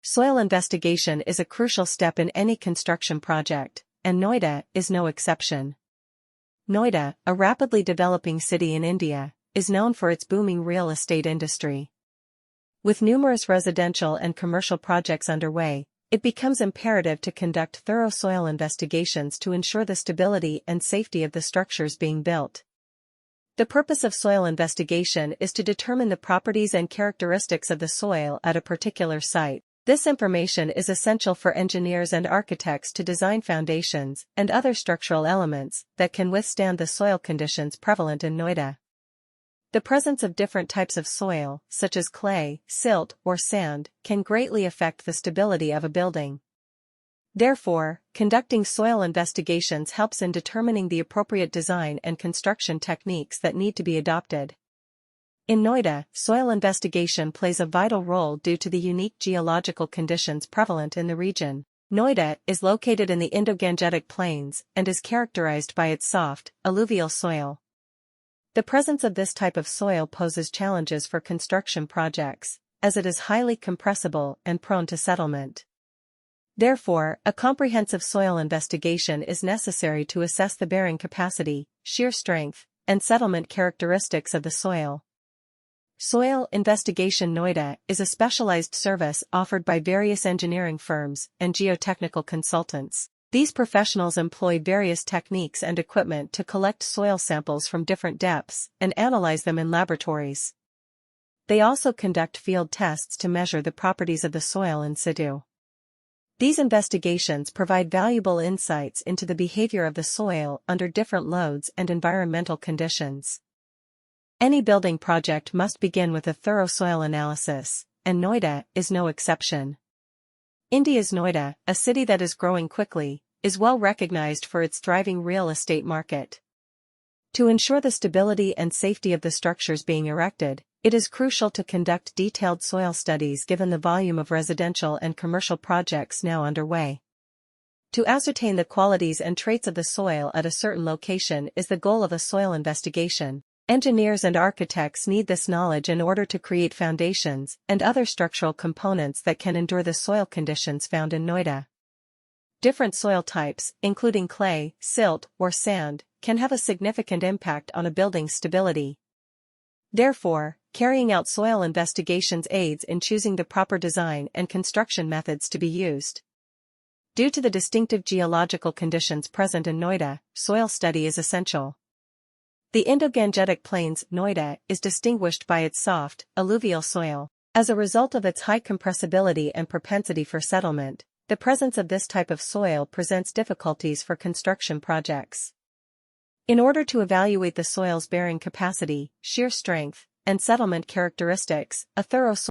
Soil investigation is a crucial step in any construction project, and Noida is no exception. Noida, a rapidly developing city in India, is known for its booming real estate industry. With numerous residential and commercial projects underway, it becomes imperative to conduct thorough soil investigations to ensure the stability and safety of the structures being built. The purpose of soil investigation is to determine the properties and characteristics of the soil at a particular site. This information is essential for engineers and architects to design foundations and other structural elements that can withstand the soil conditions prevalent in Noida. The presence of different types of soil, such as clay, silt, or sand, can greatly affect the stability of a building. Therefore, conducting soil investigations helps in determining the appropriate design and construction techniques that need to be adopted. In Noida, soil investigation plays a vital role due to the unique geological conditions prevalent in the region. Noida is located in the Indo-Gangetic Plains and is characterized by its soft, alluvial soil. The presence of this type of soil poses challenges for construction projects, as it is highly compressible and prone to settlement. Therefore, a comprehensive soil investigation is necessary to assess the bearing capacity, shear strength, and settlement characteristics of the soil. Soil Investigation Noida is a specialized service offered by various engineering firms and geotechnical consultants. These professionals employ various techniques and equipment to collect soil samples from different depths and analyze them in laboratories. They also conduct field tests to measure the properties of the soil in situ. These investigations provide valuable insights into the behavior of the soil under different loads and environmental conditions. Any building project must begin with a thorough soil analysis, and Noida is no exception. India's Noida, a city that is growing quickly, is well recognized for its thriving real estate market. To ensure the stability and safety of the structures being erected, it is crucial to conduct detailed soil studies given the volume of residential and commercial projects now underway. To ascertain the qualities and traits of the soil at a certain location is the goal of a soil investigation. Engineers and architects need this knowledge in order to create foundations and other structural components that can endure the soil conditions found in Noida. Different soil types, including clay, silt, or sand, can have a significant impact on a building's stability. Therefore, carrying out soil investigations aids in choosing the proper design and construction methods to be used. Due to the distinctive geological conditions present in Noida, soil study is essential. The Indo-Gangetic Plains, Noida, is distinguished by its soft, alluvial soil. As a result of its high compressibility and propensity for settlement, the presence of this type of soil presents difficulties for construction projects. In order to evaluate the soil's bearing capacity, shear strength, and settlement characteristics, a thorough